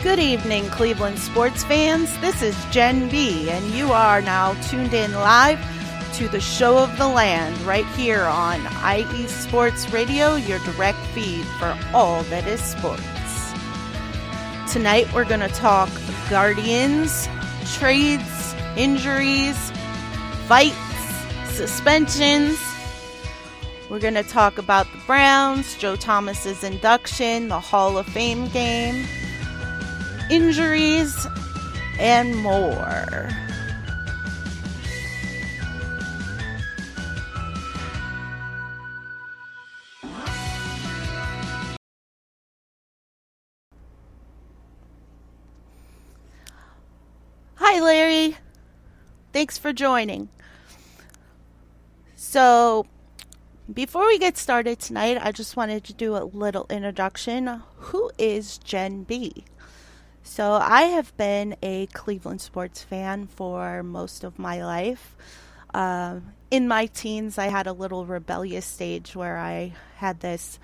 Good evening, Cleveland sports fans. This is Jen B, and you are now tuned in live to the show of the land right here on IE Sports Radio, your direct feed for all that is sports. Tonight we're going to talk Guardians, trades, injuries, fights, suspensions. We're going to talk about the Browns, Joe Thomas's induction, the Hall of Fame game, injuries, and more. Hi, Larry. Thanks for joining. So, before we get started tonight, I just wanted to do a little introduction. Who is Jen B? So I have been a Cleveland sports fan for most of my life. In my teens, I had a little rebellious stage where I had this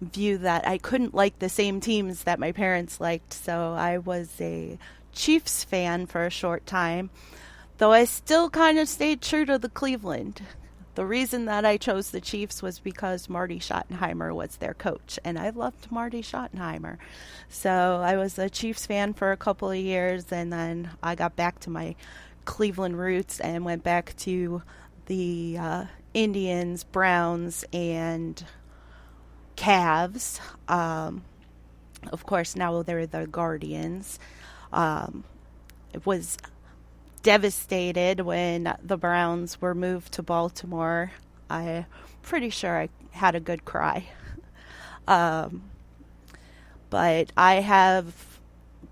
view that I couldn't like the same teams that my parents liked. So I was a Chiefs fan for a short time, though I still kind of stayed true to the Cleveland. The reason that I chose the Chiefs was because Marty Schottenheimer was their coach, and I loved Marty Schottenheimer. So I was a Chiefs fan for a couple of years, and then I got back to my Cleveland roots and went back to the Indians, Browns, and Cavs. Of course, now they're the Guardians. It was devastated when the Browns were moved to Baltimore. I'm pretty sure I had a good cry. But I have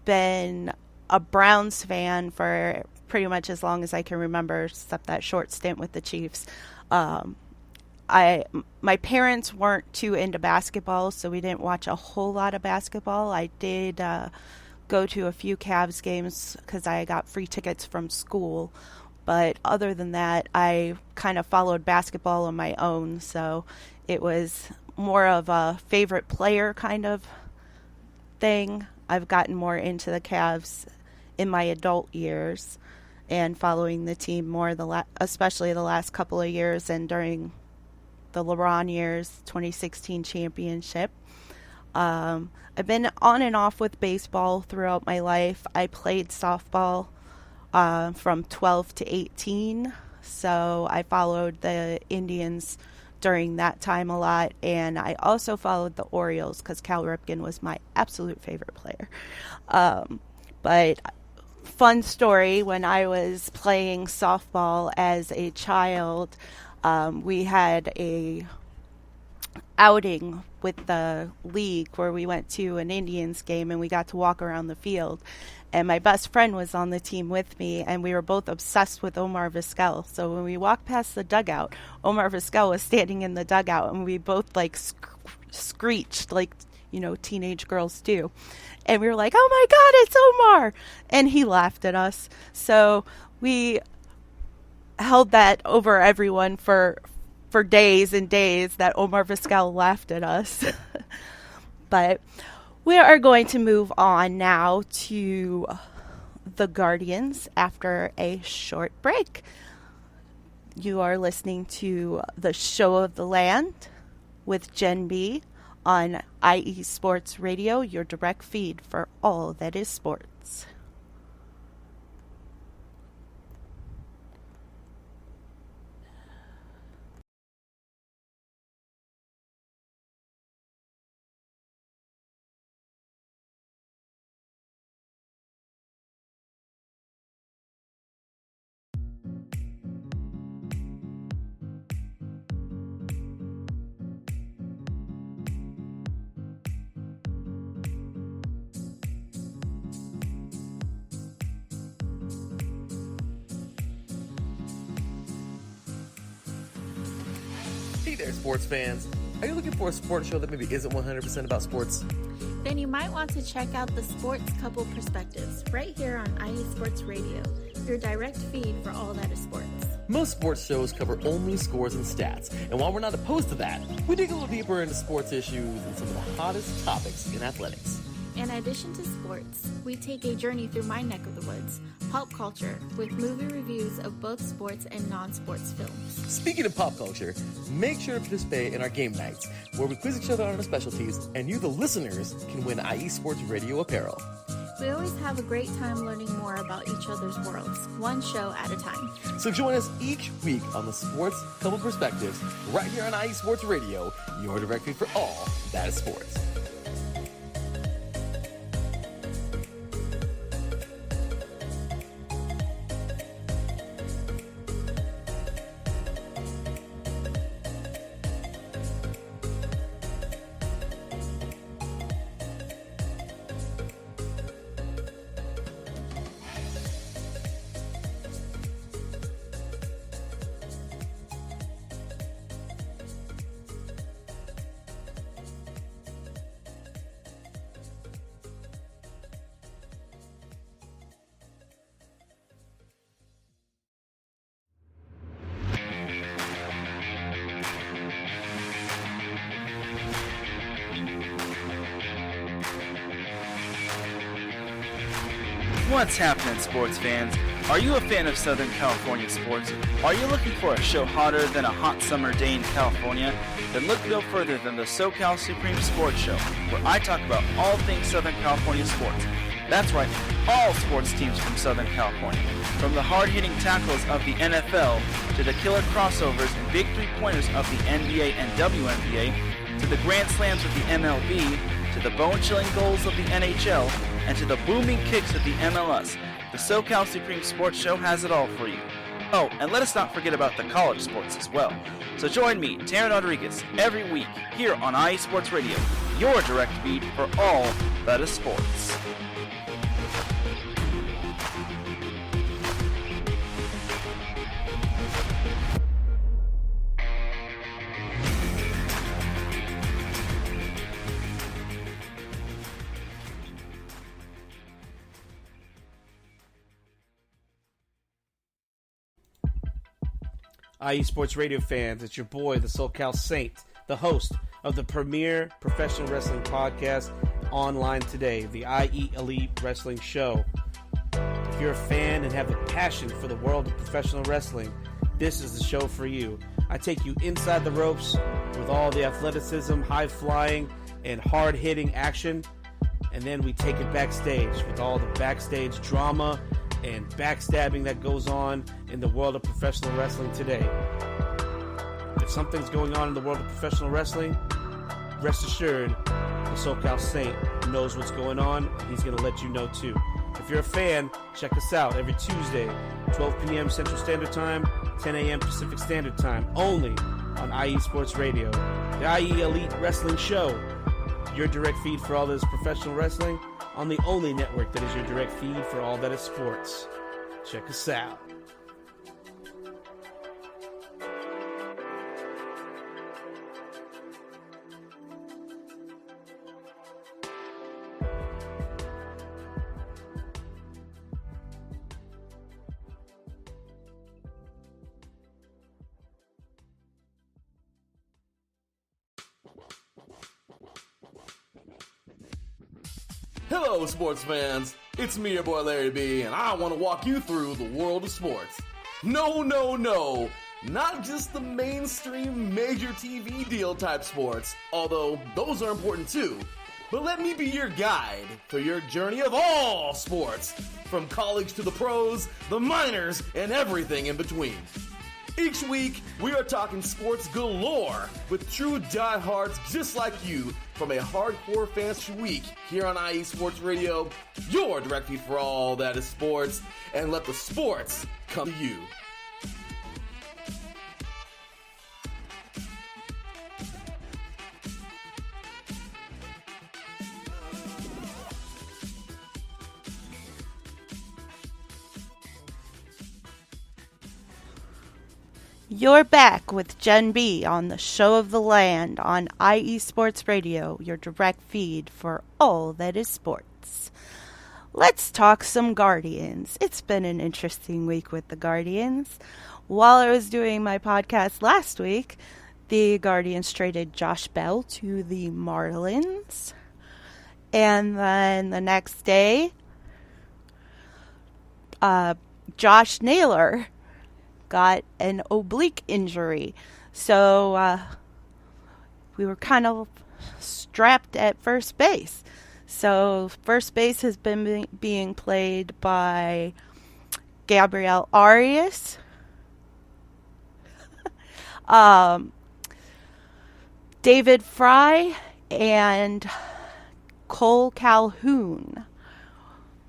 been a Browns fan for pretty much as long as I can remember, except that short stint with the Chiefs. My parents weren't too into basketball, so we didn't watch a whole lot of basketball. I did go to a few Cavs games because I got free tickets from school. But other than that, I kind of followed basketball on my own. So it was more of a favorite player kind of thing. I've gotten more into the Cavs in my adult years and following the team more, especially the last couple of years and during the LeBron years, 2016 championship. I've been on and off with baseball throughout my life. I played softball from 12 to 18, so I followed the Indians during that time a lot, and I also followed the Orioles because Cal Ripken was my absolute favorite player. But fun story, when I was playing softball as a child, we had a outing with the league where we went to an Indians game and we got to walk around the field, and my best friend was on the team with me, and we were both obsessed with Omar Vizquel. So when we walked past the dugout, Omar Vizquel was standing in the dugout, and we both like screeched like, you know, teenage girls do, and we were like, oh my god, it's Omar, and he laughed at us. So we held that over everyone for days and days, that Omar Vizquel laughed at us. But we are going to move on now to the Guardians after a short break. You are listening to the Show of the Land with Jen B on IE Sports Radio, your direct feed for all that is sports. Hey there, sports fans. Are you looking for a sports show that maybe isn't 100% about sports? Then you might want to check out the Sports Couple Perspectives right here on IE Sports Radio, your direct feed for all that is sports. Most sports shows cover only scores and stats, and while we're not opposed to that, we dig a little deeper into sports issues and some of the hottest topics in athletics. In addition to sports, we take a journey through my neck of the woods, pop culture, with movie reviews of both sports and non-sports films. Speaking of pop culture, make sure to participate in our game nights, where we quiz each other on our specialties, and you, the listeners, can win IE Sports Radio apparel. We always have a great time learning more about each other's worlds, one show at a time. So join us each week on the Sports Couple Perspectives, right here on IE Sports Radio, your direct feed for all that is sports. What's happening, sports fans? Are you a fan of Southern California sports? Are you looking for a show hotter than a hot summer day in California? Then look no further than the SoCal Supreme Sports Show, where I talk about all things Southern California sports. That's right, all sports teams from Southern California. From the hard-hitting tackles of the NFL, to the killer crossovers and big three-pointers of the NBA and WNBA, to the grand slams of the MLB, to the bone-chilling goals of the NHL, and to the booming kicks of the MLS, the SoCal Supreme Sports Show has it all for you. Oh, and let us not forget about the college sports as well. So join me, Taryn Rodriguez, every week here on IE Sports Radio, your direct feed for all that is sports. IE Sports Radio fans, it's your boy, the SoCal Saint, the host of the premier professional wrestling podcast online today, the IE Elite Wrestling Show. If you're a fan and have a passion for the world of professional wrestling, this is the show for you. I take you inside the ropes with all the athleticism, high-flying, and hard-hitting action, and then we take it backstage with all the backstage drama and backstabbing that goes on in the world of professional wrestling today. If something's going on in the world of professional wrestling, rest assured, the SoCal Saint knows what's going on, and he's going to let you know too. If you're a fan, check us out every Tuesday, 12 p.m. Central Standard Time, 10 a.m. Pacific Standard Time, only on IE Sports Radio. The IE Elite Wrestling Show, your direct feed for all that is professional wrestling, on the only network that is your direct feed for all that is sports. Check us out. Hello, sports fans. It's me, your boy Larry B, and I want to walk you through the world of sports. No, not just the mainstream major TV deal type sports, although those are important too. But let me be your guide for your journey of all sports, from college to the pros, the minors, and everything in between. Each week, we are talking sports galore with true diehards just like you from a hardcore fantasy week here on IE Sports Radio, your direct feed for all that is sports, and let the sports come to you. You're back with Jen B on the Show of the Land on IE Sports Radio, your direct feed for all that is sports. Let's talk some Guardians. It's been an interesting week with the Guardians. While I was doing my podcast last week, the Guardians traded Josh Bell to the Marlins. And then the next day, Josh Naylor got an oblique injury. So we were kind of strapped at first base. So first base has been being played by Gabriel Arias, David Fry, and Cole Calhoun,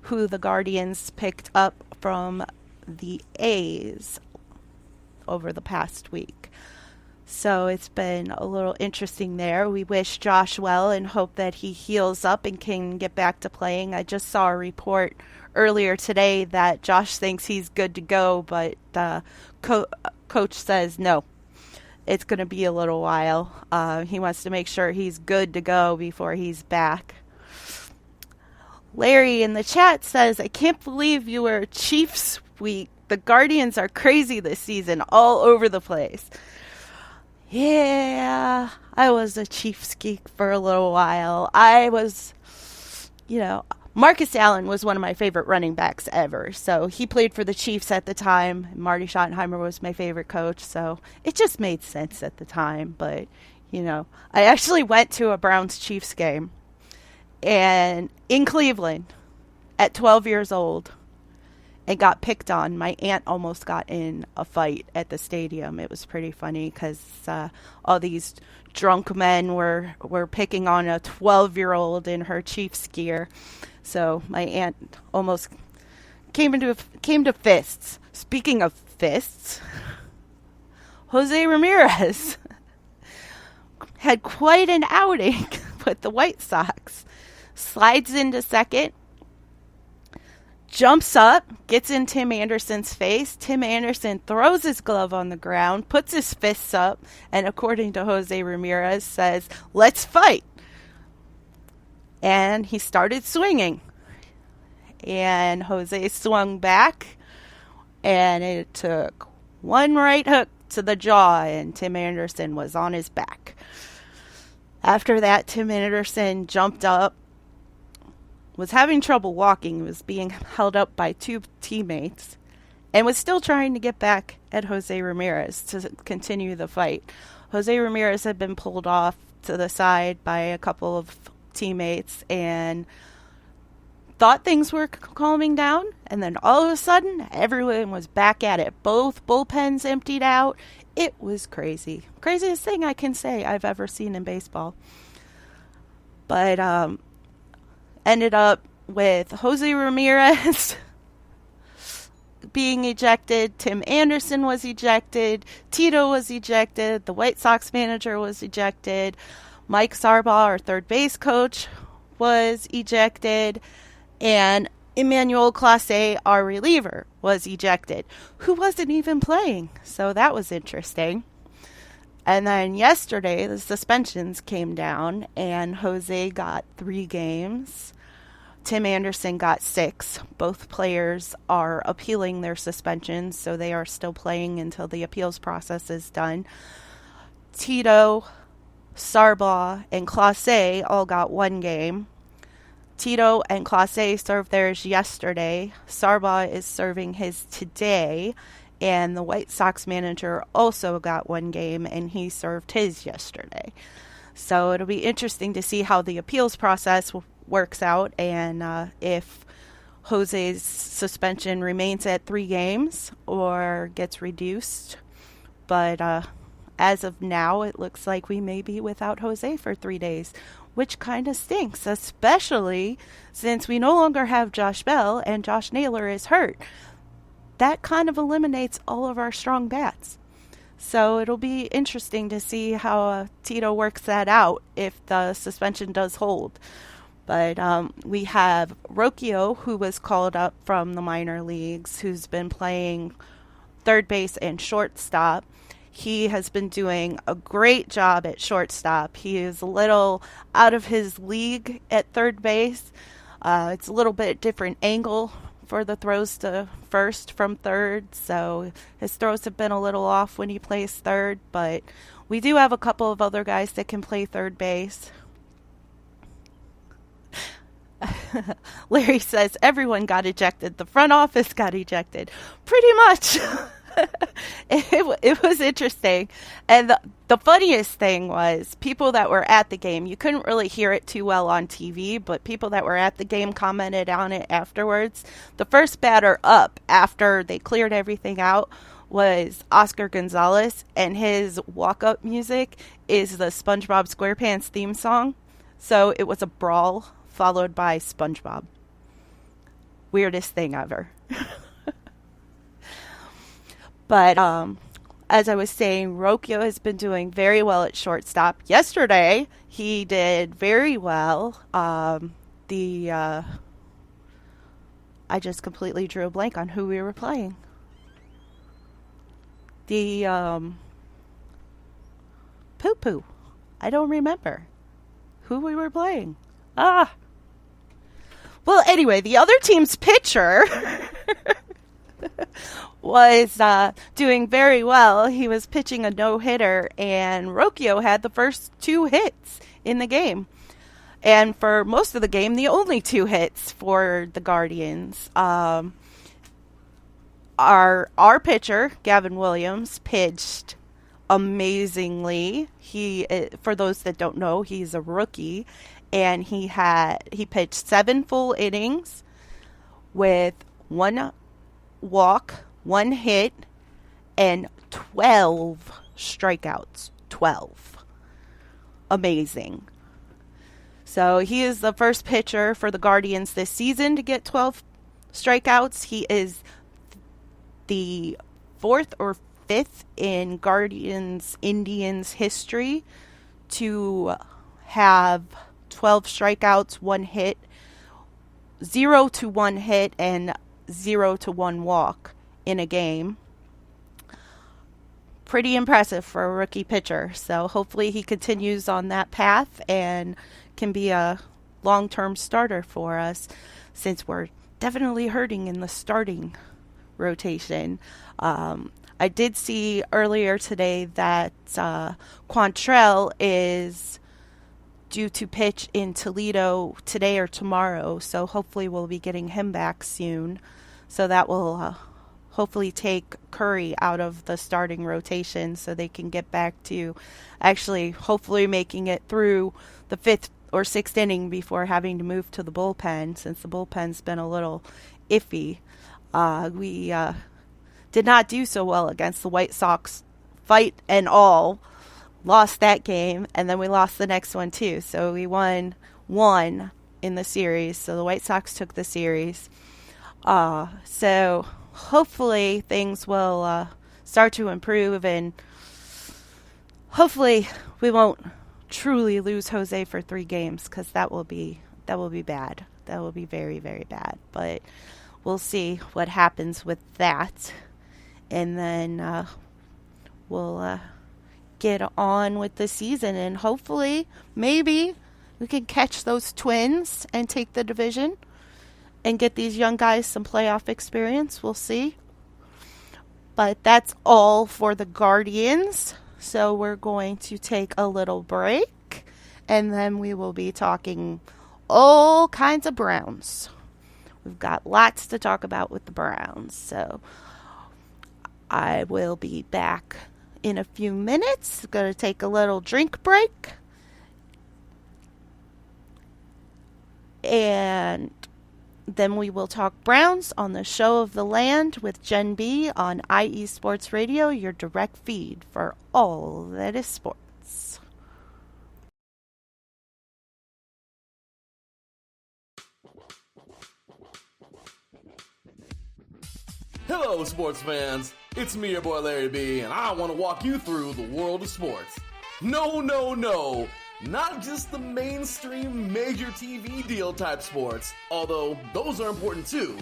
who the Guardians picked up from the A's over the past week. So it's been a little interesting there. We wish Josh well and hope that he heals up and can get back to playing. I just saw a report earlier today that Josh thinks he's good to go, but coach says no. It's going to be a little while. He wants to make sure he's good to go before he's back. Larry in the chat says, I can't believe you were Chiefs week. The Guardians are crazy this season, all over the place. Yeah, I was a Chiefs geek for a little while. I was, Marcus Allen was one of my favorite running backs ever. So he played for the Chiefs at the time. Marty Schottenheimer was my favorite coach. So it just made sense at the time. But, I actually went to a Browns-Chiefs game and in Cleveland at 12 years old and got picked on. My aunt almost got in a fight at the stadium. It was pretty funny because all these drunk men were picking on a 12-year-old in her Chiefs gear. So my aunt almost came to fists. Speaking of fists, Jose Ramirez had quite an outing with the White Sox. Slides into second, jumps up, gets in Tim Anderson's face. Tim Anderson throws his glove on the ground, puts his fists up, and according to Jose Ramirez, says, "Let's fight." And he started swinging. And Jose swung back, and it took one right hook to the jaw, and Tim Anderson was on his back. After that, Tim Anderson jumped up, was having trouble walking, was being held up by two teammates, and was still trying to get back at Jose Ramirez to continue the fight. Jose Ramirez had been pulled off to the side by a couple of teammates and thought things were calming down, and then all of a sudden, everyone was back at it. Both bullpens emptied out. It was crazy. Craziest thing I can say I've ever seen in baseball. But, ended up with Jose Ramirez being ejected. Tim Anderson was ejected. Tito was ejected. The White Sox manager was ejected. Mike Sarbaugh, our third base coach, was ejected. And Emmanuel Clase, our reliever, was ejected, who wasn't even playing. So that was interesting. And then yesterday, the suspensions came down, and Jose got 3 games. Tim Anderson got 6. Both players are appealing their suspensions, so they are still playing until the appeals process is done. Tito, Sarbaugh, and Clase all got 1 game. Tito and Clase served theirs yesterday. Sarbaugh is serving his today. And the White Sox manager also got 1 game, and he served his yesterday. So it'll be interesting to see how the appeals process works out and if Jose's suspension remains at 3 games or gets reduced. But as of now, it looks like we may be without Jose for 3 days, which kind of stinks, especially since we no longer have Josh Bell and Josh Naylor is hurt. That kind of eliminates all of our strong bats. So it'll be interesting to see how Tito works that out if the suspension does hold. But we have Rocchio, who was called up from the minor leagues, who's been playing third base and shortstop. He has been doing a great job at shortstop. He is a little out of his league at third base. It's a little bit different angle for the throws to first from third, so his throws have been a little off when he plays third, but we do have a couple of other guys that can play third base. Larry says everyone got ejected. The front office got ejected. Pretty much. It was interesting. And the funniest thing was people that were at the game, you couldn't really hear it too well on TV, but people that were at the game commented on it afterwards. The first batter up after they cleared everything out was Oscar Gonzalez, and his walk-up music is the SpongeBob SquarePants theme song. So it was a brawl followed by SpongeBob. Weirdest thing ever. But as I was saying, Rocchio has been doing very well at shortstop. Yesterday, he did very well. I just completely drew a blank on who we were playing. The Poo-Poo. I don't remember who we were playing. Well, anyway, the other team's pitcher was doing very well. He was pitching a no-hitter, and Rocchio had the first 2 hits in the game. And for most of the game, the only 2 hits for the Guardians. Our pitcher, Gavin Williams, pitched amazingly. For those that don't know, he's a rookie, and he pitched 7 full innings with 1 walk, 1 hit, and 12 strikeouts. 12. Amazing. So he is the first pitcher for the Guardians this season to get 12 strikeouts. He is the 4th or 5th in Guardians Indians history to have 12 strikeouts, 1 hit, 0 to 1 hit, and 0 to 1 walk in a game. Pretty impressive for a rookie pitcher. So hopefully he continues on that path and can be a long-term starter for us, since we're definitely hurting in the starting rotation. I did see earlier today that Quantrell is due to pitch in Toledo today or tomorrow, so hopefully we'll be getting him back soon. So that will hopefully take Curry out of the starting rotation so they can get back to actually hopefully making it through the 5th or 6th inning before having to move to the bullpen, since the bullpen's been a little iffy. We did not do so well against the White Sox, fight and all. Lost that game, and then we lost the next one too. So we won 1 in the series. So the White Sox took the series. So hopefully things will start to improve, and hopefully we won't truly lose Jose for 3 games, because that will be bad. That will be very, very bad. But we'll see what happens with that, and then we'll get on with the season, and hopefully maybe we can catch those Twins and take the division and get these young guys some playoff experience. We'll see. But that's all for the Guardians. So we're going to take a little break, and then we will be talking all kinds of Browns. We've got lots to talk about with the Browns. So I will be back in a few minutes. Going to take a little drink break. And then we will talk Browns on the Show of the Land with Jen B on IE Sports Radio, your direct feed for all that is sports. Hello, sports fans. It's me, your boy Larry B, and I want to walk you through the world of sports. No, not just the mainstream major TV deal type sports, although those are important too.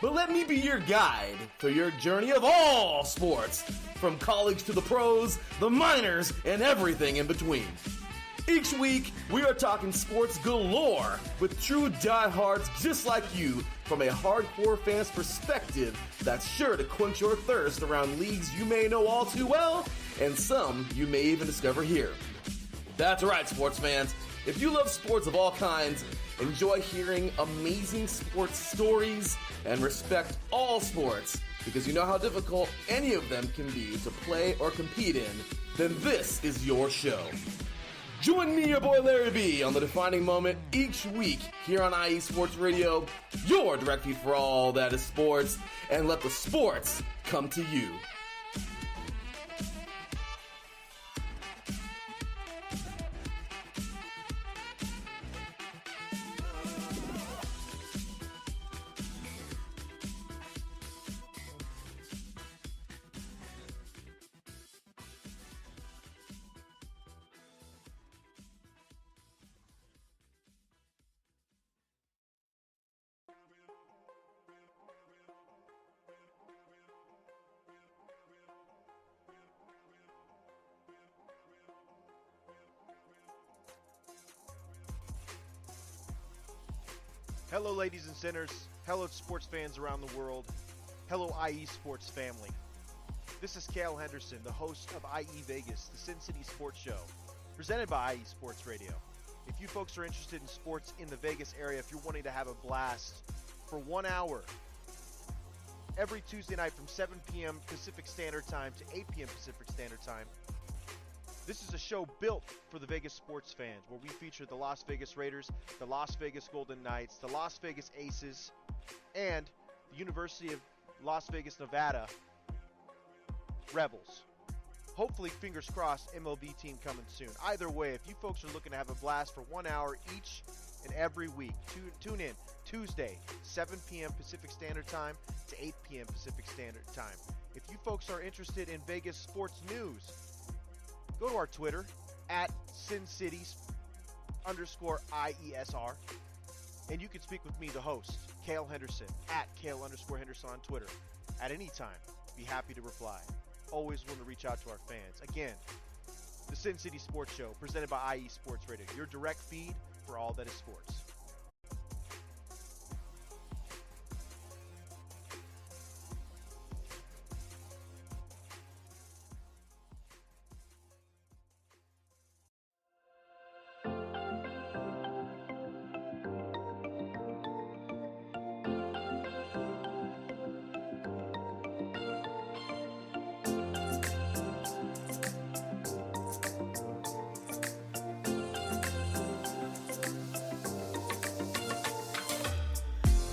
But let me be your guide through your journey of all sports, from college to the pros, the minors, and everything in between. Each week, we are talking sports galore with true diehards just like you, from a hardcore fan's perspective that's sure to quench your thirst around leagues you may know all too well, and some you may even discover here. That's right, sports fans. If you love sports of all kinds, enjoy hearing amazing sports stories, and respect all sports because you know how difficult any of them can be to play or compete in, then this is your show. Join me, your boy Larry B, on The Defining Moment each week here on IE Sports Radio, your direct feed for all that is sports, and let the sports come to you. Hello, ladies and sinners. Hello, sports fans around the world. Hello, IE Sports family. This is Cale Henderson, the host of IE Vegas, the Sin City Sports Show, presented by IE Sports Radio. If you folks are interested in sports in the Vegas area, if you're wanting to have a blast for 1 hour every Tuesday night from 7 p.m. Pacific Standard Time to 8 p.m. Pacific Standard Time, this is a show built for the Vegas sports fans, where we feature the Las Vegas Raiders, the Las Vegas Golden Knights, the Las Vegas Aces, and the University of Las Vegas, Nevada Rebels. Hopefully, fingers crossed, MLB team coming soon. Either way, if you folks are looking to have a blast for 1 hour each and every week, tune in Tuesday, 7 p.m. Pacific Standard Time to 8 p.m. Pacific Standard Time. If you folks are interested in Vegas sports news, go to our Twitter, at SinCities_IESR, and you can speak with me, the host, Cale Henderson, at Cale_Henderson on Twitter. At any time, be happy to reply. Always want to reach out to our fans. Again, the Sin City Sports Show, presented by IE Sports Radio, your direct feed for all that is sports.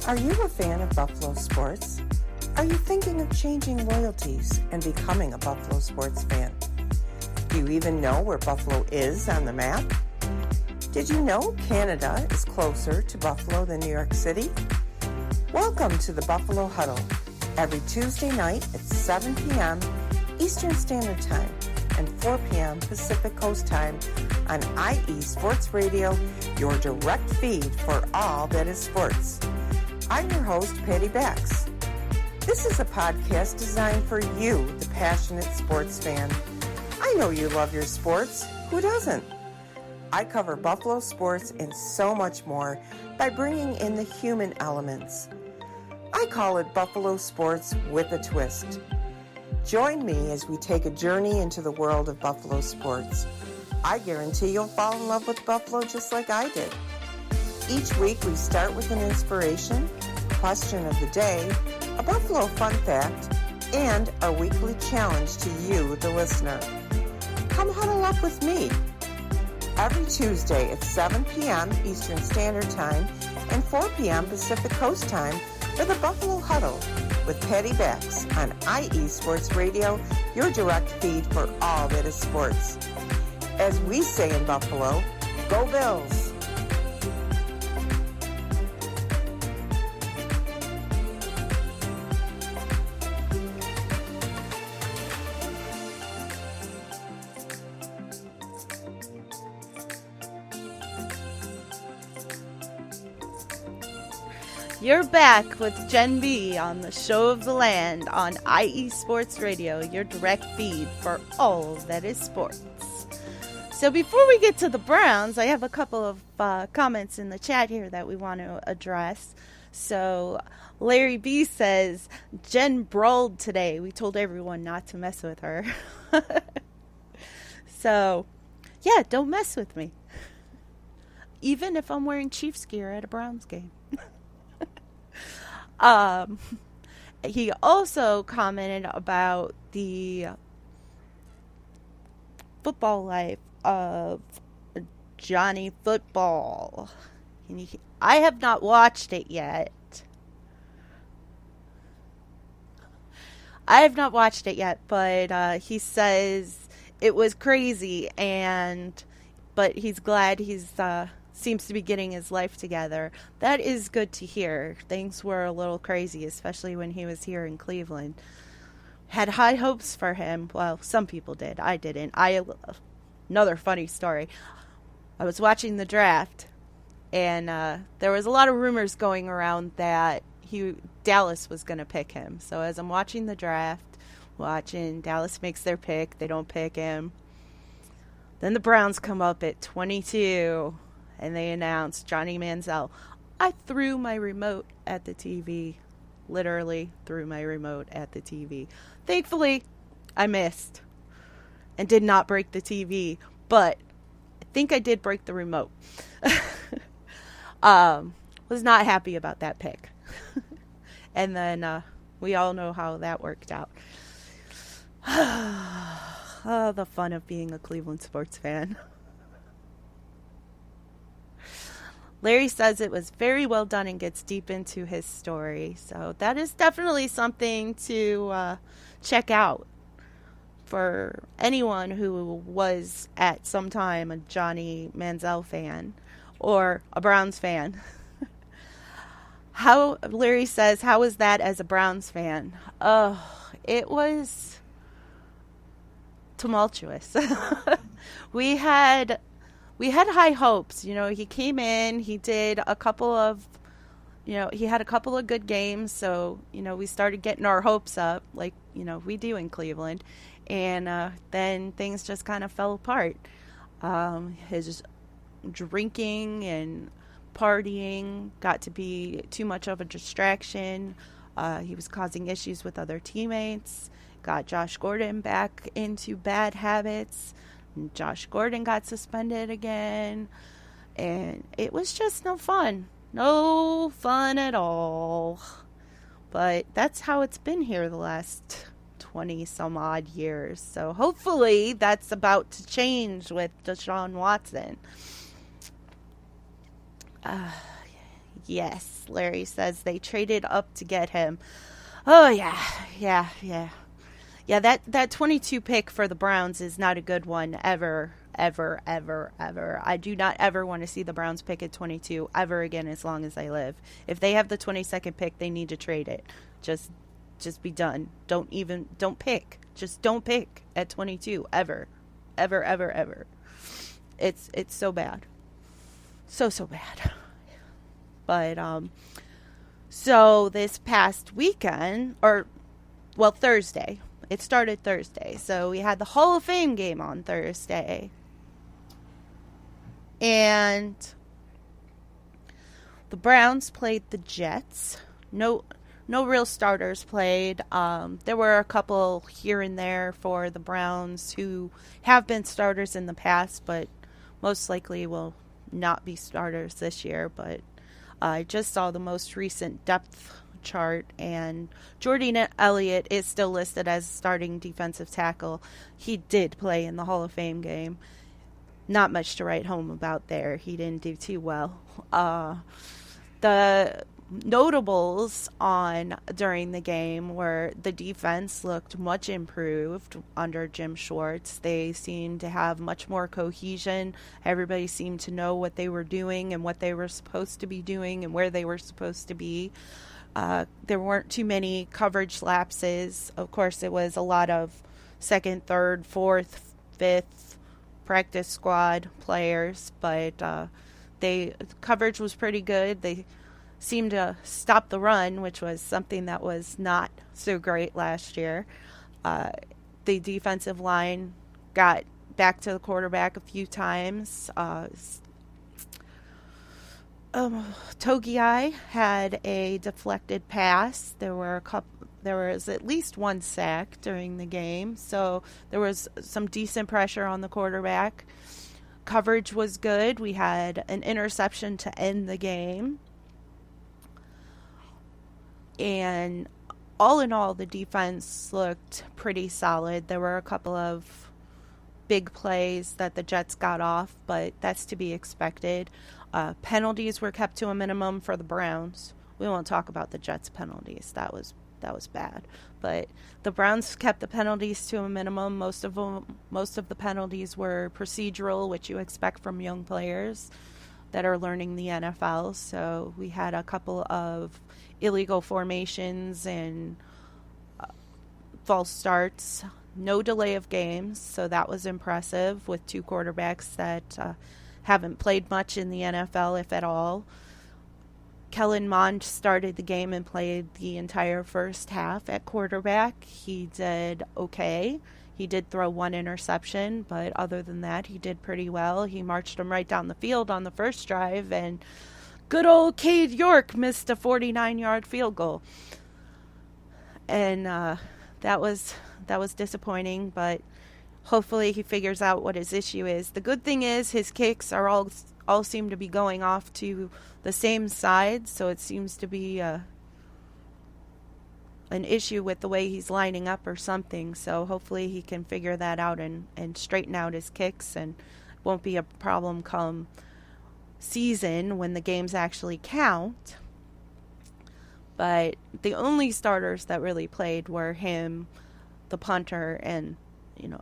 Are you a fan of Buffalo sports? Are you thinking of changing loyalties and becoming a Buffalo sports fan? Do you even know where Buffalo is on the map? Did you know Canada is closer to Buffalo than New York City? Welcome to the Buffalo Huddle, every Tuesday night at 7 p.m. Eastern Standard Time and 4 p.m. Pacific Coast Time on IE Sports Radio, your direct feed for all that is sports. I'm your host, Patty Bax. This is a podcast designed for you, the passionate sports fan. I know you love your sports. Who doesn't? I cover Buffalo sports and so much more by bringing in the human elements. I call it Buffalo Sports with a Twist. Join me as we take a journey into the world of Buffalo sports. I guarantee you'll fall in love with Buffalo just like I did. Each week we start with an inspiration, question of the day, a Buffalo fun fact, and a weekly challenge to you, the listener. Come huddle up with me every Tuesday at 7 p.m. Eastern Standard Time and 4 p.m. Pacific Coast Time for the Buffalo Huddle with Patty Bax on IE Sports Radio, your direct feed for all that is sports. As we say in Buffalo, go Bills! You're back with Jen B on the Show of the Land on IE Sports Radio, your direct feed for all that is sports. So before we get to the Browns, I have a couple of comments in the chat here that we want to address. So Larry B says, Jen brawled today. We told everyone not to mess with her. So, yeah, don't mess with me. even if I'm wearing Chiefs gear at a Browns game. um, he also commented about the football life of Johnny Football. I have not watched it yet. But he says it was crazy, but he's glad he's seems to be getting his life together. That is good to hear. Things were a little crazy, especially when he was here in Cleveland. Had high hopes for him. Well, some people did. I didn't. Another funny story. I was watching the draft, and there was a lot of rumors going around that Dallas was going to pick him. So as I'm watching the draft, Dallas makes their pick, they don't pick him. Then the Browns come up at 22, and they announce Johnny Manziel. I threw my remote at the TV. Literally threw my remote at the TV. Thankfully, I missed and did not break the TV, but I think I did break the remote. Was not happy about that pick. And then we all know how that worked out. Oh, the fun of being a Cleveland sports fan. Larry says it was very well done and gets deep into his story. So that is definitely something to check out for anyone who was at some time a Johnny Manziel fan or a Browns fan. Larry says, how was that as a Browns fan? Oh, it was tumultuous. We had high hopes. He came in, he did a couple of, he had a couple of good games. So, we started getting our hopes up like, we do in Cleveland. And then things just kind of fell apart. His drinking and partying got to be too much of a distraction. He was causing issues with other teammates. Got Josh Gordon back into bad habits. Josh Gordon got suspended again. And it was just no fun. No fun at all. But that's how it's been here the last 20 some odd years. So hopefully that's about to change with Deshaun Watson. Yes, Larry says they traded up to get him. Oh, yeah. Yeah, that 22 pick for the Browns is not a good one ever. I do not ever want to see the Browns pick at 22 ever again as long as I live. If they have the 22nd pick, they need to trade it. Just be done. Don't pick. Just don't pick at 22 ever. Ever. It's so bad. So bad. But so this past weekend, Thursday. It started Thursday. So we had the Hall of Fame game on Thursday. And the Browns played the Jets. No real starters played. There were a couple here and there for the Browns who have been starters in the past, but most likely will not be starters this year. But I just saw the most recent depth chart, and Jordan Elliott is still listed as starting defensive tackle. He did play in the Hall of Fame game. Not much to write home about there. He didn't do too well. The notables during the game were the defense looked much improved under Jim Schwartz. They seemed to have much more cohesion. Everybody seemed to know what they were doing and what they were supposed to be doing and where they were supposed to be. There weren't too many coverage lapses. Of course, it was a lot of second, third, fourth, fifth practice squad players, but coverage was pretty good. They seemed to stop the run, which was something that was not so great last year. The defensive line got back to the quarterback a few times. Togiai had a deflected pass. There was at least one sack during the game, so there was some decent pressure on the quarterback. Coverage was good. We had an interception to end the game. And all in all, the defense looked pretty solid. There were a couple of big plays that the Jets got off, but that's to be expected. Penalties were kept to a minimum for the Browns. We won't talk about the Jets' penalties. That was bad. But the Browns kept the penalties to a minimum. Most of the penalties were procedural, which you expect from young players that are learning the NFL. So we had a couple of illegal formations and false starts. No delay of games, so that was impressive with two quarterbacks that haven't played much in the NFL, if at all. Kellen Mond started the game and played the entire first half at quarterback. He did okay. He did throw one interception, but other than that, he did pretty well. He marched them right down the field on the first drive, and good old Cade York missed a 49-yard field goal. And that was disappointing, but hopefully he figures out what his issue is. The good thing is his kicks are all seem to be going off to the same side, so it seems to be an issue with the way he's lining up or something. So hopefully he can figure that out and straighten out his kicks, and won't be a problem come season when the games actually count. But the only starters that really played were him, the punter, and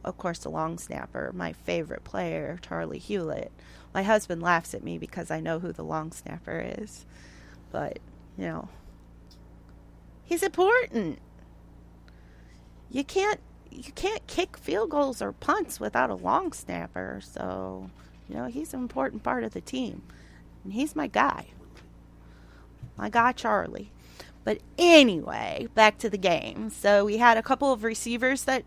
of course, the long snapper, my favorite player, Charlie Hewlett. My husband laughs at me because I know who the long snapper is. But, he's important. You can't kick field goals or punts without a long snapper. So, he's an important part of the team. And he's my guy. My guy, Charlie. But anyway, back to the game. So we had a couple of receivers that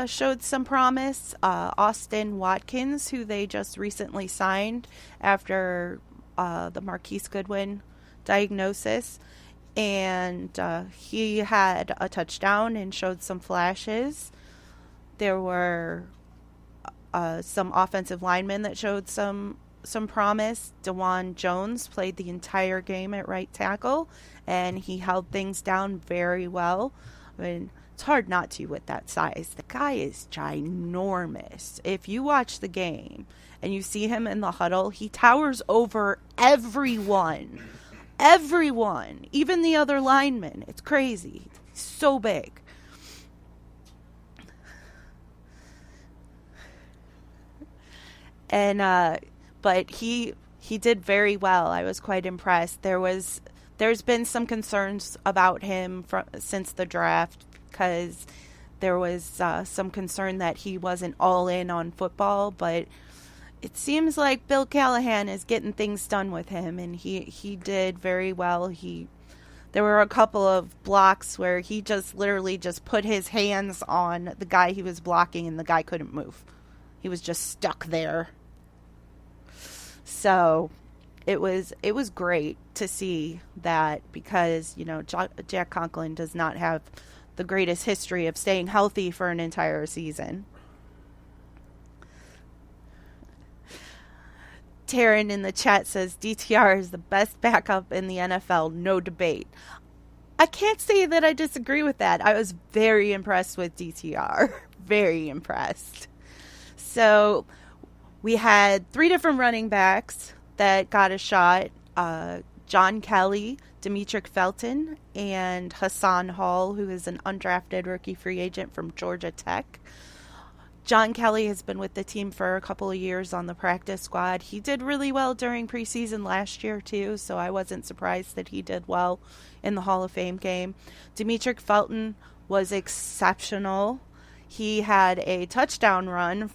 showed some promise. Austin Watkins, who they just recently signed after the Marquise Goodwin diagnosis. And he had a touchdown and showed some flashes. There were some offensive linemen that showed some promise. DeJuan Jones played the entire game at right tackle, and he held things down very well. I mean, it's hard not to with that size. The guy is ginormous. If you watch the game and you see him in the huddle, he towers over everyone. Everyone. Even the other linemen. It's crazy. He's so big. And, but he did very well. I was quite impressed. There's been some concerns about him since the draft, because there was some concern that he wasn't all in on football, but it seems like Bill Callahan is getting things done with him, and he did very well. There were a couple of blocks where he just literally just put his hands on the guy he was blocking, and the guy couldn't move. He was just stuck there. So it was great to see that, because Jack Conklin does not have the greatest history of staying healthy for an entire season. Taryn in the chat says DTR is the best backup in the NFL, no debate. I can't say that I disagree with that. I was very impressed with DTR. Very impressed. So we had 3 different running backs that got a shot. John Kelly, Demetric Felton, and Hassan Hall, who is an undrafted rookie free agent from Georgia Tech. John Kelly has been with the team for a couple of years on the practice squad. He did really well during preseason last year, too, so I wasn't surprised that he did well in the Hall of Fame game. Demetric Felton was exceptional. He had a touchdown run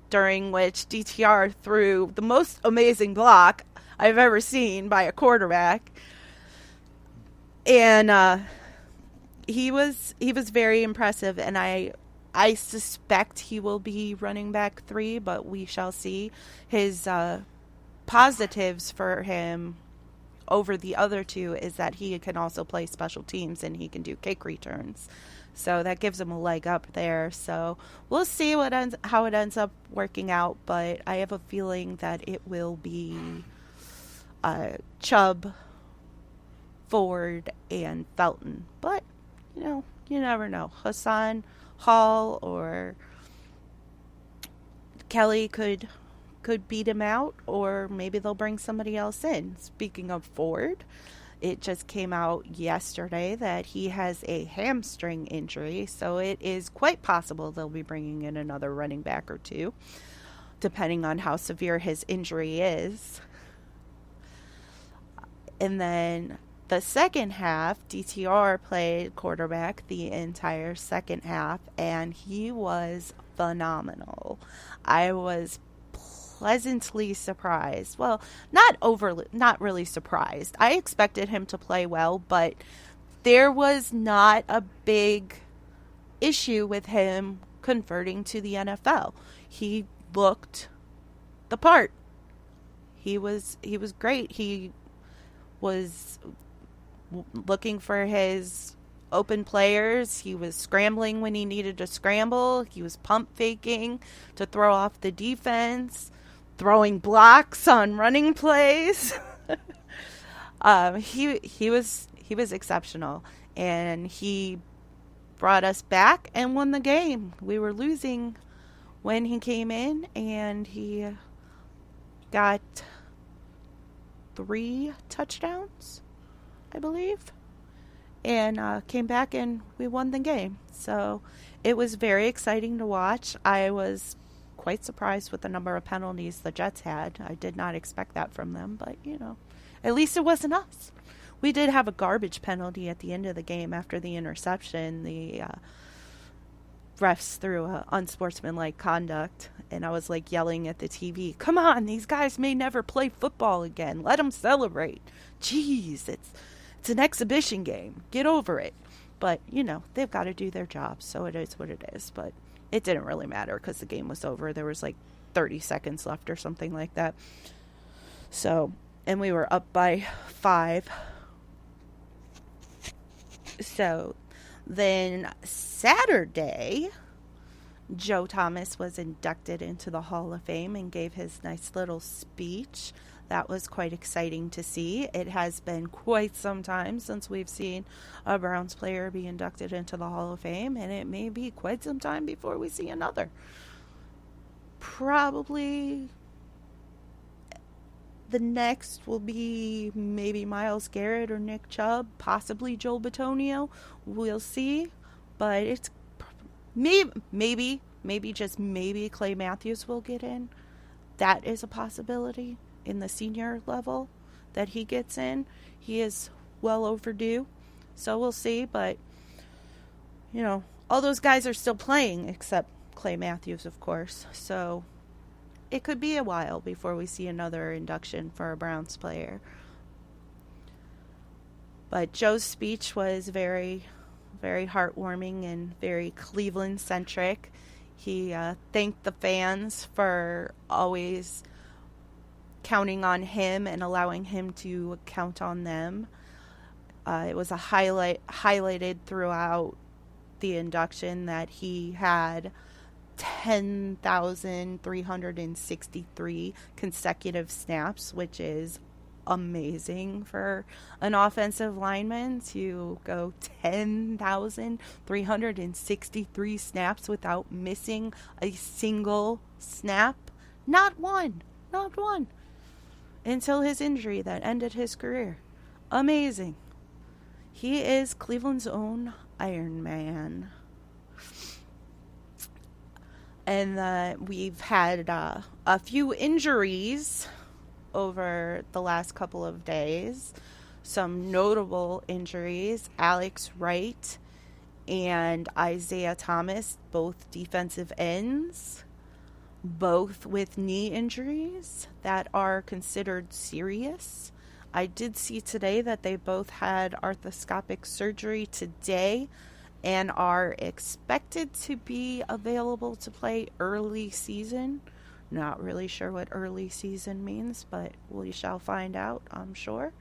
during which DTR threw the most amazing block I've ever seen by a quarterback. And he was very impressive, and I suspect he will be running back 3, but we shall see. His positives for him over the other 2 is that he can also play special teams, and he can do kick returns. So that gives him a leg up there. So we'll see how it ends up working out. But I have a feeling that it will be Chubb, Ford, and Felton. But, you never know. Hassan, Hall, or Kelly could beat him out, or maybe they'll bring somebody else in. Speaking of Ford, it just came out yesterday that he has a hamstring injury, so it is quite possible they'll be bringing in another running back or two, depending on how severe his injury is. And then the second half, DTR played quarterback the entire second half, and he was phenomenal. I was pleasantly surprised. Well, not really surprised. I expected him to play well, but there was not a big issue with him converting to the NFL. He looked the part. He was great. He was looking for his open players. He was scrambling when he needed to scramble. He was pump faking to throw off the defense, throwing blocks on running plays. He was exceptional, and he brought us back and won the game. We were losing when he came in, and he got 3 touchdowns, I believe, and came back and we won the game. So it was very exciting to watch. I was quite surprised with the number of penalties the Jets had. I did not expect that from them, but at least it wasn't us. We did have a garbage penalty at the end of the game after the interception. The refs threw unsportsmanlike conduct, and I was like yelling at the TV, "Come on, these guys may never play football again. Let them celebrate. Jeez, it's an exhibition game. Get over it." But, they've got to do their job, so it is what it is. But it didn't really matter because the game was over. There was like 30 seconds left or something like that. So, and we were up by 5. So then Saturday, Joe Thomas was inducted into the Hall of Fame and gave his nice little speech. That was quite exciting to see. It has been quite some time since we've seen a Browns player be inducted into the Hall of Fame, and it may be quite some time before we see another. Probably the next will be maybe Myles Garrett or Nick Chubb, possibly Joel Bitonio. We'll see. But it's maybe just maybe Clay Matthews will get in. That is a possibility in the senior level that he gets in. He is well overdue. So we'll see. But, all those guys are still playing except Clay Matthews, of course. So it could be a while before we see another induction for a Browns player. But Joe's speech was very, very heartwarming and very Cleveland-centric. He thanked the fans for always counting on him and allowing him to count on them. It was a highlighted throughout the induction that he had 10,363 consecutive snaps, which is amazing for an offensive lineman to go 10,363 snaps without missing a single snap. Not one. Until his injury that ended his career. Amazing. He is Cleveland's own Iron Man. And we've had a few injuries over the last couple of days. Some notable injuries. Alex Wright and Isaiah Thomas, both defensive ends, both with knee injuries that are considered serious. I did see today that they both had arthroscopic surgery today and are expected to be available to play early season. Not really sure what early season means, but we shall find out, I'm sure.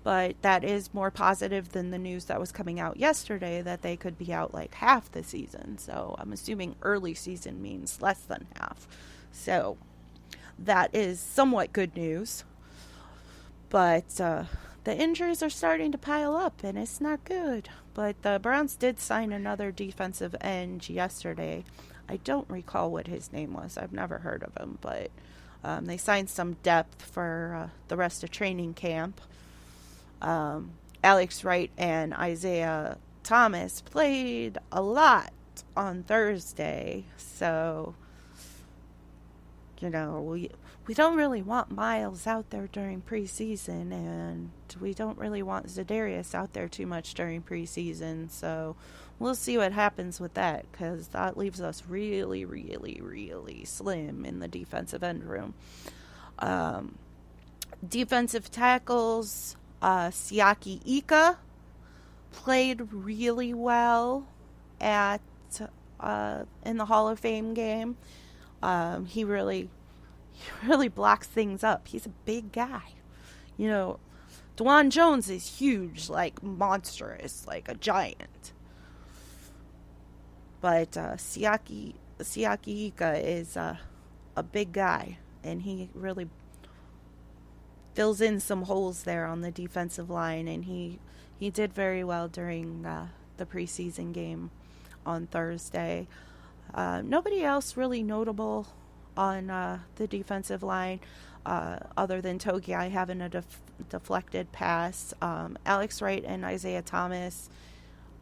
But that is more positive than the news that was coming out yesterday that they could be out like half the season. So I'm assuming early season means less than half. So that is somewhat good news. But the injuries are starting to pile up, and it's not good. But the Browns did sign another defensive end yesterday. I don't recall what his name was. I've never heard of him, but they signed some depth for the rest of training camp. Alex Wright and Isaiah Thomas played a lot on Thursday, so we don't really want Miles out there during preseason, and we don't really want Za'Darius out there too much during preseason, so we'll see what happens with that, because that leaves us really, really, really slim in the defensive end room. Defensive tackles, Siaki Ika played really well at in the Hall of Fame game. He really blocks things up. He's a big guy. DeJuan Jones is huge, like monstrous, like a giant. But Siaki Ika is a big guy, and he really fills in some holes there on the defensive line, and he did very well during the preseason game on Thursday. Nobody else really notable on the defensive line other than Togiai having a deflected pass. Alex Wright and Isaiah Thomas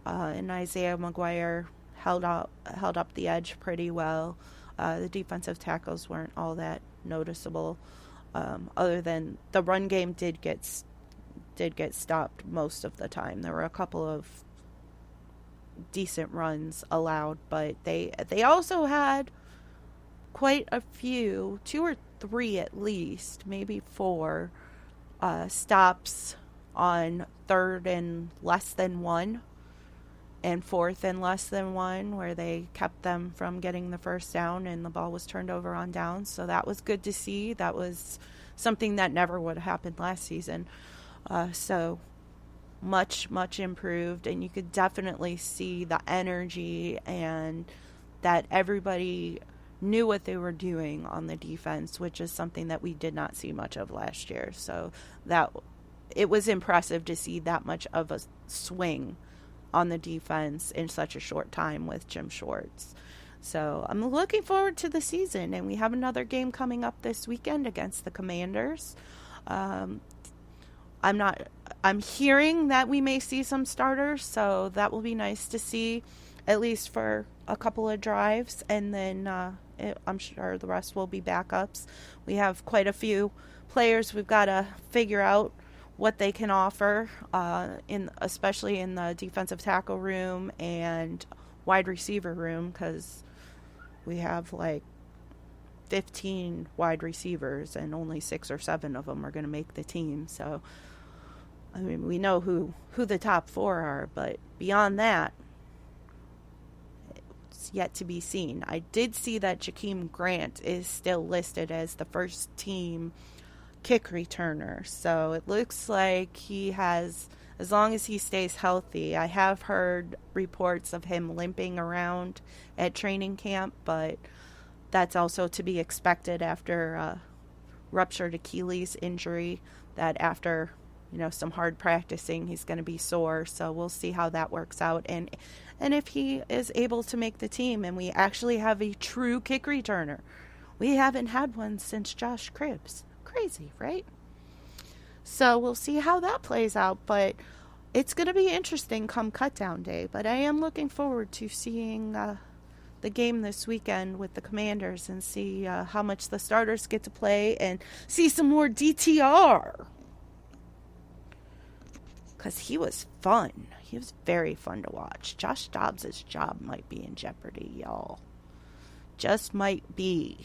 and Isaiah McGuire held up the edge pretty well. The defensive tackles weren't all that noticeable. Other than the run game did get stopped most of the time. There were a couple of decent runs allowed, but they also had quite a few, 2 or 3 at least, maybe 4 stops on 3rd and less than 1 and 4th and less than 1, where they kept them from getting the first down and the ball was turned over on downs. So that was good to see. That was something that never would have happened last season. So much improved, and you could definitely see the energy and that everybody knew what they were doing on the defense, which is something that we did not see much of last year. So that it was impressive to see that much of a swing on the defense in such a short time with Jim Schwartz. So I'm looking forward to the season, and we have another game coming up this weekend against the Commanders. I'm hearing that we may see some starters, so that will be nice to see, at least for a couple of drives, and then I'm sure the rest will be backups. We have quite a few players we've got to figure out what they can offer, especially in the defensive tackle room and wide receiver room, because we have like 15 wide receivers and only 6 or 7 of them are going to make the team. So, I mean, we know who the top 4 are, but beyond that, it's yet to be seen. I did see that Jakeem Grant is still listed as the first team kick returner, so it looks like he has, as long as he stays healthy. I have heard reports of him limping around at training camp, but that's also to be expected after ruptured Achilles injury, that after some hard practicing he's going to be sore. So we'll see how that works out, and if he is able to make the team and we actually have a true kick returner. We haven't had one since Josh Cribbs. Crazy, right? So we'll see how that plays out, but it's going to be interesting come cutdown day. But I am looking forward to seeing the game this weekend with the Commanders and see how much the starters get to play and see some more DTR, because he was fun. He was very fun to watch. Josh Dobbs' job might be in jeopardy, y'all. Just might be.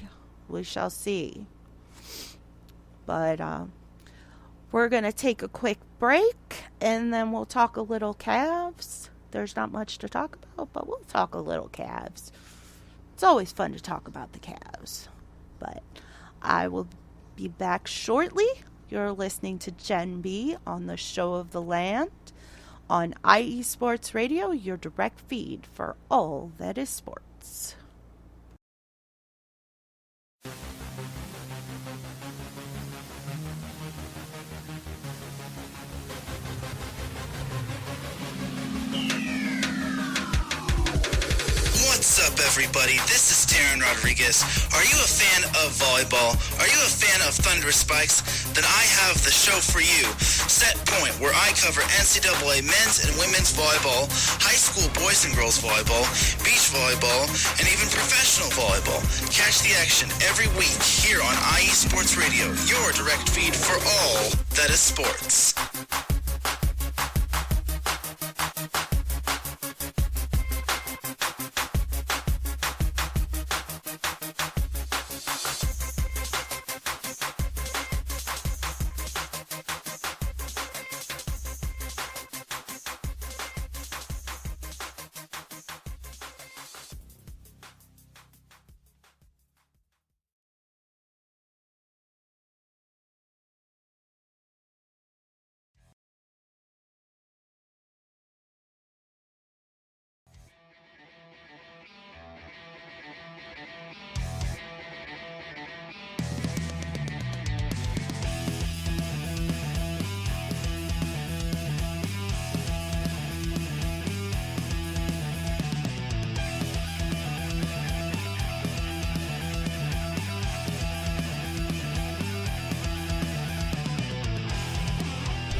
We shall see. But we're going to take a quick break, and then we'll talk a little Cavs. There's not much to talk about, but we'll talk a little Cavs. It's always fun to talk about the Cavs. But I will be back shortly. You're listening to Gen B on the Show of the Land on IE Sports Radio, your direct feed for all that is sports. What's up, everybody? This is Taryn Rodriguez. Are you a fan of volleyball? Are you a fan of Thunder Spikes? Then I have the show for you, Set Point, where I cover NCAA men's and women's volleyball, high school boys and girls volleyball, beach volleyball, and even professional volleyball. Catch the action every week here on IE Sports Radio, your direct feed for all that is sports.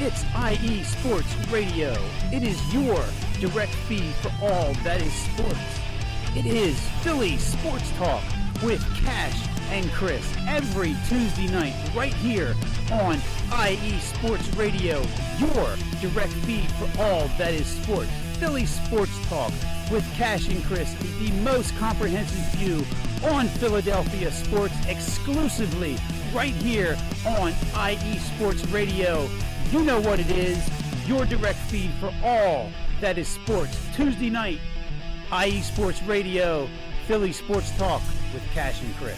It's IE Sports Radio. It is your direct feed for all that is sports. It is Philly Sports Talk with Cash and Chris every Tuesday night right here on IE Sports Radio, your direct feed for all that is sports. Philly Sports Talk with Cash and Chris is the most comprehensive view on Philadelphia sports exclusively right here on IE Sports Radio. You know what it is, your direct feed for all that is sports. Tuesday night, IE Sports Radio, Philly Sports Talk with Cash and Chris.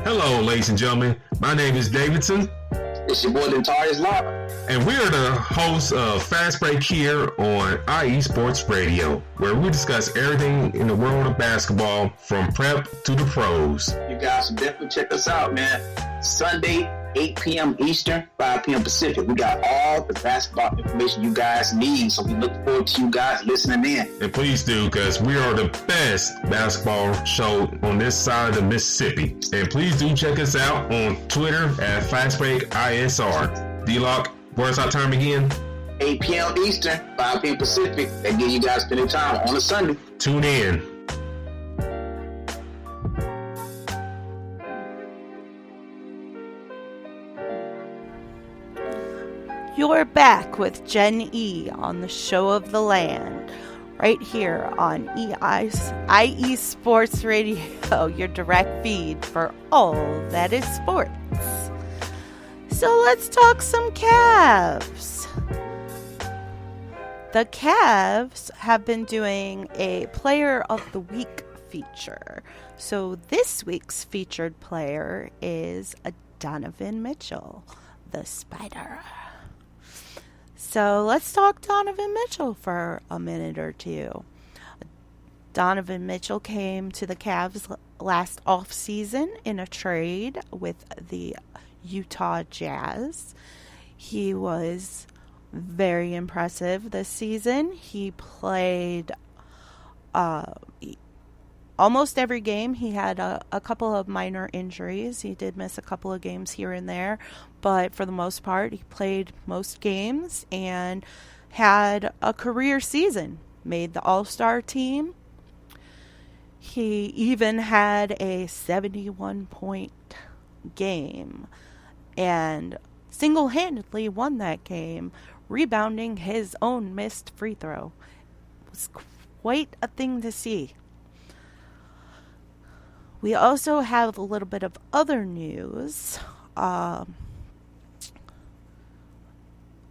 Hello, ladies and gentlemen. My name is Davidson. It's your boy, Dentarius Locke. And we are the hosts of Fast Break here on IE Sports Radio, where we discuss everything in the world of basketball from prep to the pros. You guys should definitely check us out, man. Sunday, 8 p.m. Eastern, 5 p.m. Pacific. We got all the basketball information you guys need, so we look forward to you guys listening in. And please do, because we are the best basketball show on this side of the Mississippi. And please do check us out on Twitter at FastBreakISR. D-Lock, where's our time again? 8 p.m. Eastern, 5 p.m. Pacific. That give you guys plenty of time on a Sunday. Tune in. You're back with Gen E on the Show of the Land, right here on IE Sports Radio, your direct feed for all that is sports. So let's talk some Cavs. The Cavs have been doing a Player of the Week feature. So this week's featured player is Donovan Mitchell, the Spider. So let's talk Donovan Mitchell for a minute or two. Donovan Mitchell came to the Cavs last offseason in a trade with the Utah Jazz. He was very impressive this season. He played almost every game. He had a couple of minor injuries. He did miss a couple of games here and there, but for the most part, he played most games and had a career season. Made the All-Star team. He even had a 71-point game and single-handedly won that game, rebounding his own missed free throw. It was quite a thing to see. We also have a little bit of other news, and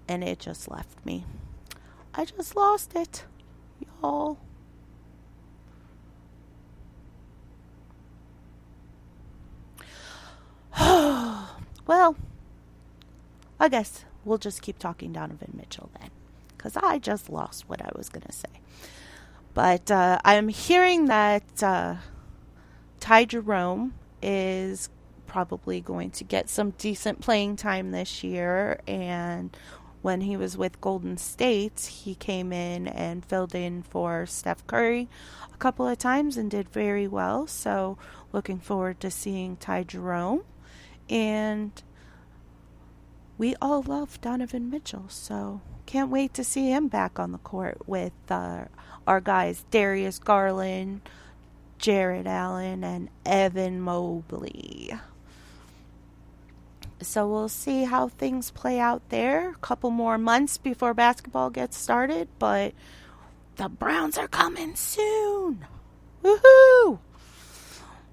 it just left me. I just lost it, y'all. Well, I guess we'll just keep talking Donovan Mitchell then, because I just lost what I was going to say. But I'm hearing that Ty Jerome is probably going to get some decent playing time this year, and when he was with Golden State, he came in and filled in for Steph Curry a couple of times and did very well. So looking forward to seeing Ty Jerome. And we all love Donovan Mitchell, so can't wait to see him back on the court with our guys Darius Garland, Jared Allen, and Evan Mobley. So we'll see how things play out there. A couple more months before basketball gets started, but the Browns are coming soon. Woohoo!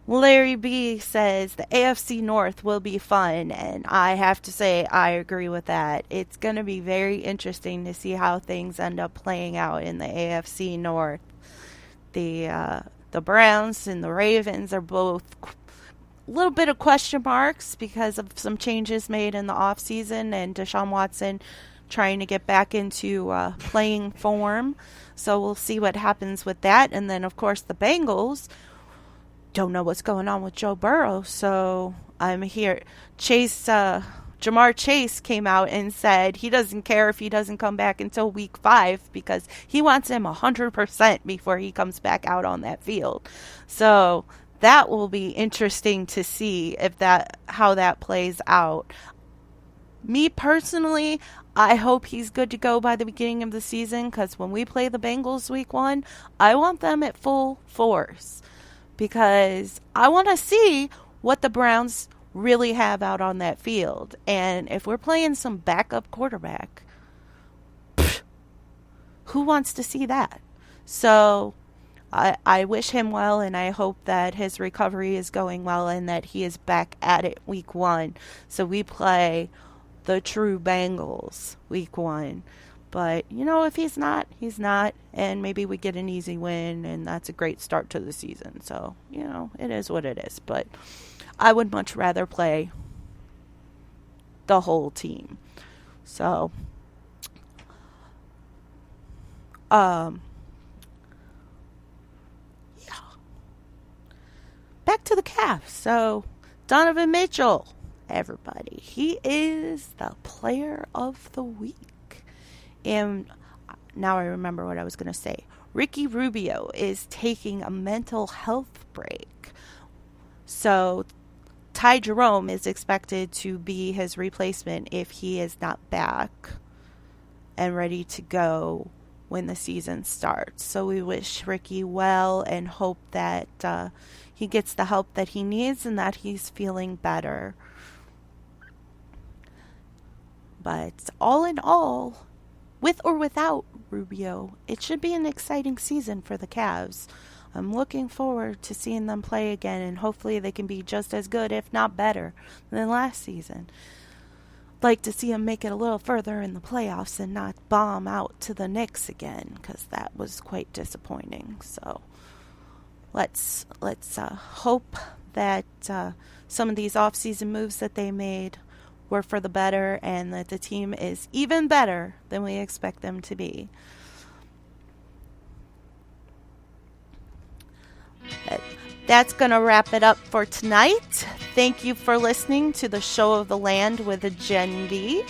Larry B says the AFC North will be fun, and I have to say I agree with that. It's going to be very interesting to see how things end up playing out in the AFC North. The Browns and the Ravens are both a little bit of question marks because of some changes made in the offseason and Deshaun Watson trying to get back into playing form. So we'll see what happens with that. And then, of course, the Bengals don't know what's going on with Joe Burrow. So I'm here. Jamar Chase came out and said he doesn't care if he doesn't come back until week 5 because he wants him 100% before he comes back out on that field. So that will be interesting to see how that plays out. Me personally, I hope he's good to go by the beginning of the season, because when we play the Bengals week 1, I want them at full force, because I want to see what the Browns really have out on that field. And if we're playing some backup quarterback, who wants to see that? So I wish him well, and I hope that his recovery is going well and that he is back at it week 1. So we play the true Bengals week 1. But, if he's not, he's not. And maybe we get an easy win, and that's a great start to the season. So, it is what it is. But I would much rather play the whole team. So, back to the Cavs. So, Donovan Mitchell, everybody, he is the player of the week. And now I remember what I was going to say. Ricky Rubio is taking a mental health break. So Ty Jerome is expected to be his replacement if he is not back and ready to go when the season starts. So we wish Ricky well and hope that he gets the help that he needs and that he's feeling better. But all in all, with or without Rubio, it should be an exciting season for the Cavs. I'm looking forward to seeing them play again, and hopefully they can be just as good, if not better, than last season. I'd like to see them make it a little further in the playoffs and not bomb out to the Knicks again, because that was quite disappointing. So let's hope that some of these off-season moves that they made were for the better, and that the team is even better than we expect them to be. That's going to wrap it up for tonight. Thank you for listening to the Show of the Land with Jen B.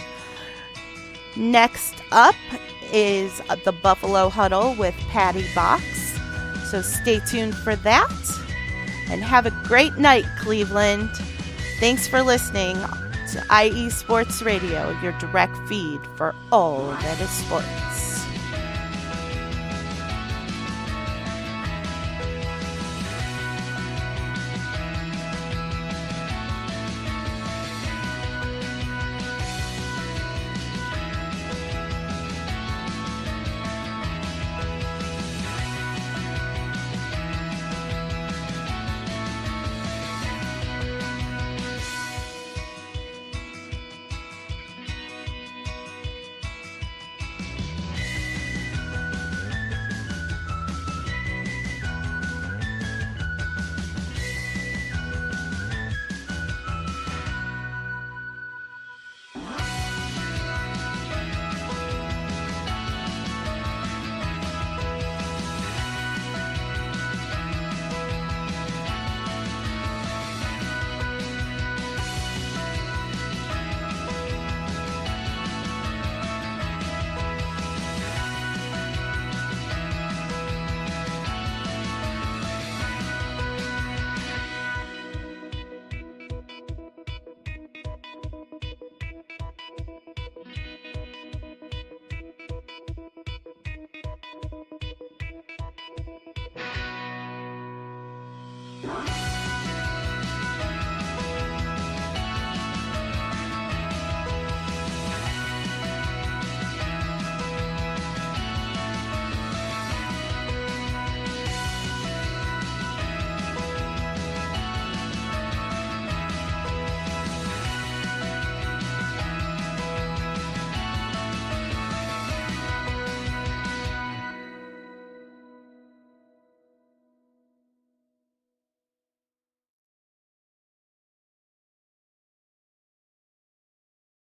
Next up is the Buffalo Huddle with Patty Box. So stay tuned for that. And have a great night, Cleveland. Thanks for listening to IE Sports Radio, your direct feed for all that is sports.